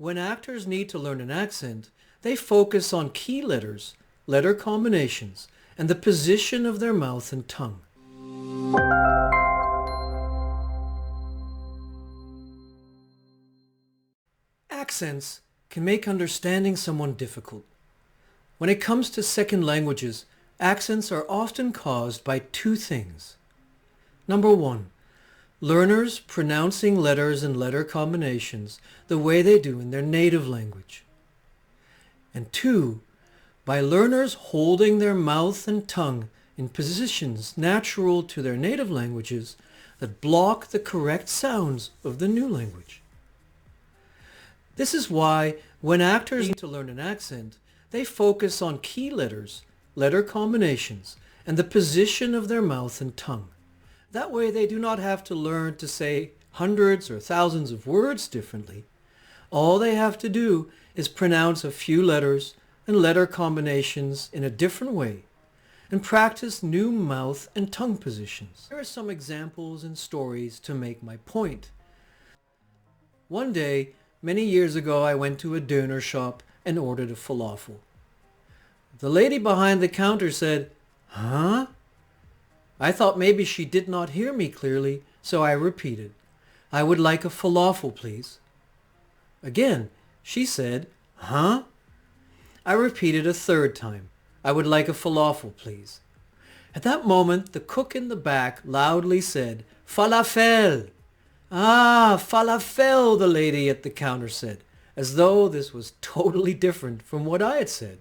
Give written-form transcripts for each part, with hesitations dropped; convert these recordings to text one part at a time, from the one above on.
When actors need to learn an accent, they focus on key letters, letter combinations, and the position of their mouth and tongue. Accents can make understanding someone difficult. When it comes to second languages, accents are often caused by two things. Number one, learners pronouncing letters and letter combinations the way they do in their native language. And two, by learners holding their mouth and tongue in positions natural to their native languages that block the correct sounds of the new language. This is why when actors need to learn an accent, they focus on key letters, letter combinations, and the position of their mouth and tongue. That way they do not have to learn to say hundreds or thousands of words differently. All they have to do is pronounce a few letters and letter combinations in a different way and practice new mouth and tongue positions. Here are some examples and stories to make my point. One day, many years ago, I went to a doner shop and ordered a falafel. The lady behind the counter said, "Huh?" I thought maybe she did not hear me clearly, so I repeated, "I would like a falafel, please." Again, she said, "Huh?" I repeated a third time, "I would like a falafel, please." At that moment, the cook in the back loudly said, "Falafel!" "Ah, falafel," the lady at the counter said, as though this was totally different from what I had said.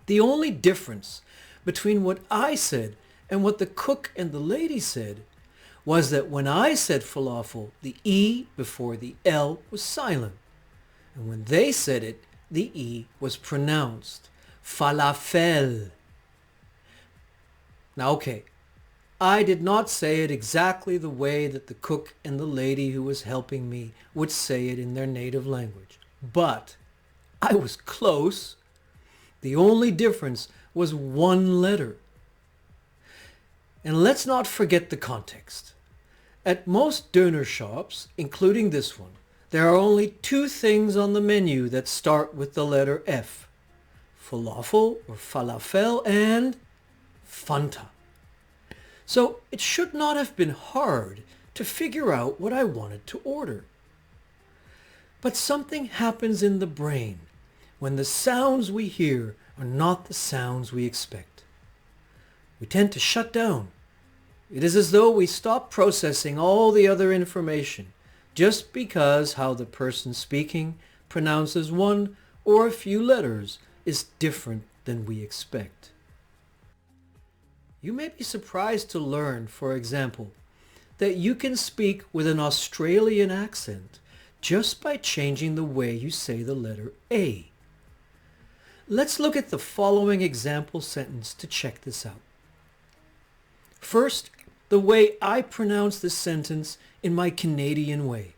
The only difference between what I said and what the cook and the lady said was that when I said falafel, the E before the L was silent. And when they said it, the E was pronounced. Falafel. Now, okay, I did not say it exactly the way that the cook and the lady who was helping me would say it in their native language. But I was close. The only difference was one letter. And let's not forget the context. At most doner shops, including this one, there are only two things on the menu that start with the letter F. Falafel or falafel and Fanta. So it should not have been hard to figure out what I wanted to order. But something happens in the brain when the sounds we hear are not the sounds we expect. We tend to shut down. It is as though we stop processing all the other information just because how the person speaking pronounces one or a few letters is different than we expect. You may be surprised to learn, for example, that you can speak with an Australian accent just by changing the way you say the letter A. Let's look at the following example sentence to check this out. First, the way I pronounce this sentence in my Canadian way.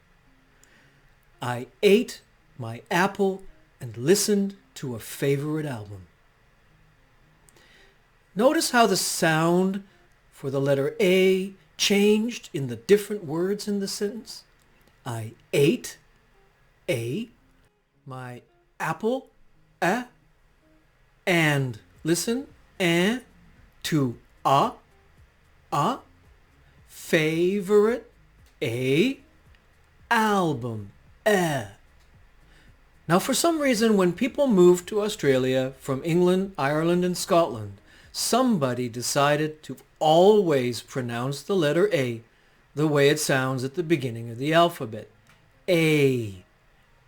I ate my apple and listened to a favorite album. Notice how the sound for the letter A changed in the different words in the sentence. I ate A, my apple, a, and listen, and to a, favorite, a, album, Now for some reason when people moved to Australia from England, Ireland and Scotland, somebody decided to always pronounce the letter A the way it sounds at the beginning of the alphabet. A,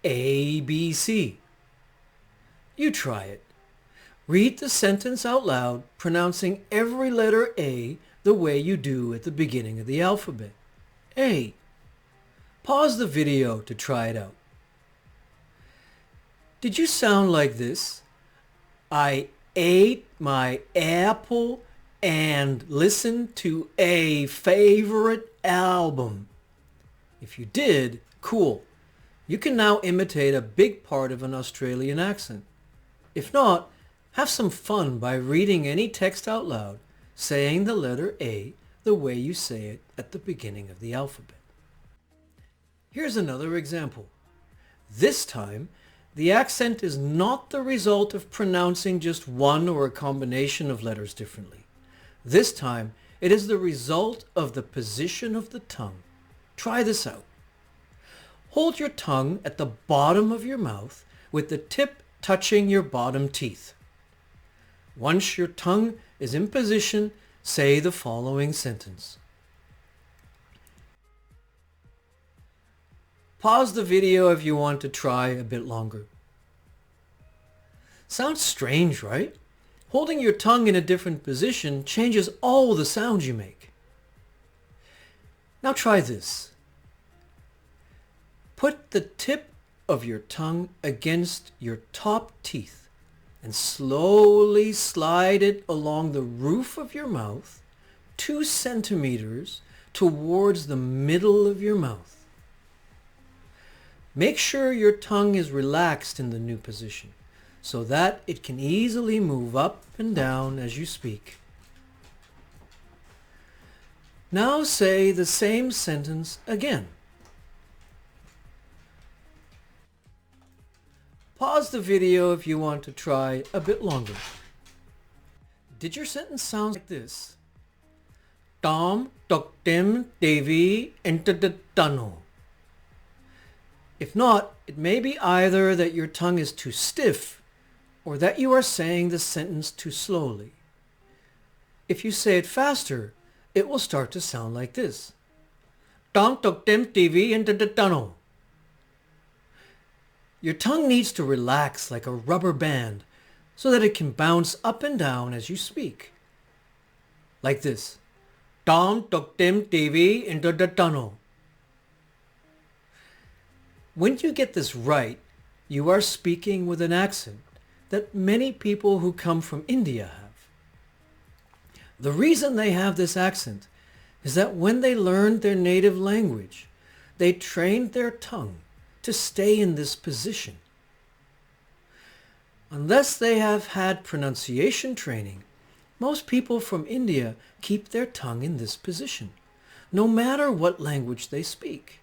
B, C. You try it. Read the sentence out loud, pronouncing every letter A the way you do at the beginning of the alphabet. A. Pause the video to try it out. Did you sound like this? I ate my apple and listened to a favorite album. If you did, cool. You can now imitate a big part of an Australian accent. If not, have some fun by reading any text out loud, saying the letter A the way you say it at the beginning of the alphabet. Here's another example. This time, the accent is not the result of pronouncing just one or a combination of letters differently. This time, it is the result of the position of the tongue. Try this out. Hold your tongue at the bottom of your mouth with the tip touching your bottom teeth. Once your tongue is in position, say the following sentence. Pause the video if you want to try a bit longer. Sounds strange, right? Holding your tongue in a different position changes all the sounds you make. Now try this. Put the tip of your tongue against your top teeth and slowly slide it along the roof of your mouth 2 centimeters towards the middle of your mouth. Make sure your tongue is relaxed in the new position so that it can easily move up and down as you speak. Now say the same sentence again. Pause the video if you want to try a bit longer. Did your sentence sound like this? Tom took Tim Davy into the tunnel. If not, it may be either that your tongue is too stiff or that you are saying the sentence too slowly. If you say it faster, it will start to sound like this. Tom took Tim TV into the tunnel. Your tongue needs to relax like a rubber band so that it can bounce up and down as you speak. Like this. Tom took Tim TV into the tunnel. When you get this right, you are speaking with an accent that many people who come from India have. The reason they have this accent is that when they learned their native language, they trained their tongue to stay in this position. Unless they have had pronunciation training, most people from India keep their tongue in this position, no matter what language they speak.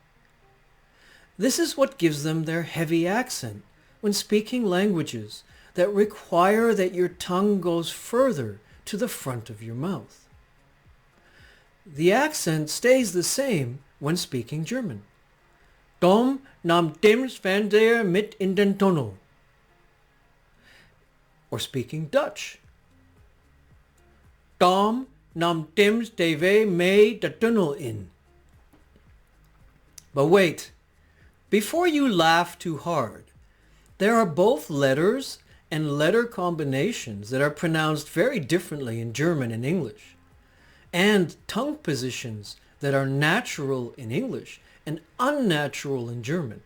This is what gives them their heavy accent when speaking languages that require that your tongue goes further to the front of your mouth. The accent stays the same when speaking German. Tom nam Tim's Fernseher mit in den Tunnel. Or speaking Dutch. Tom nam Tim's TV mee de tunnel in. But wait, before you laugh too hard, there are both letters and letter combinations that are pronounced very differently in German and English, and tongue positions that are natural in English and unnatural in German.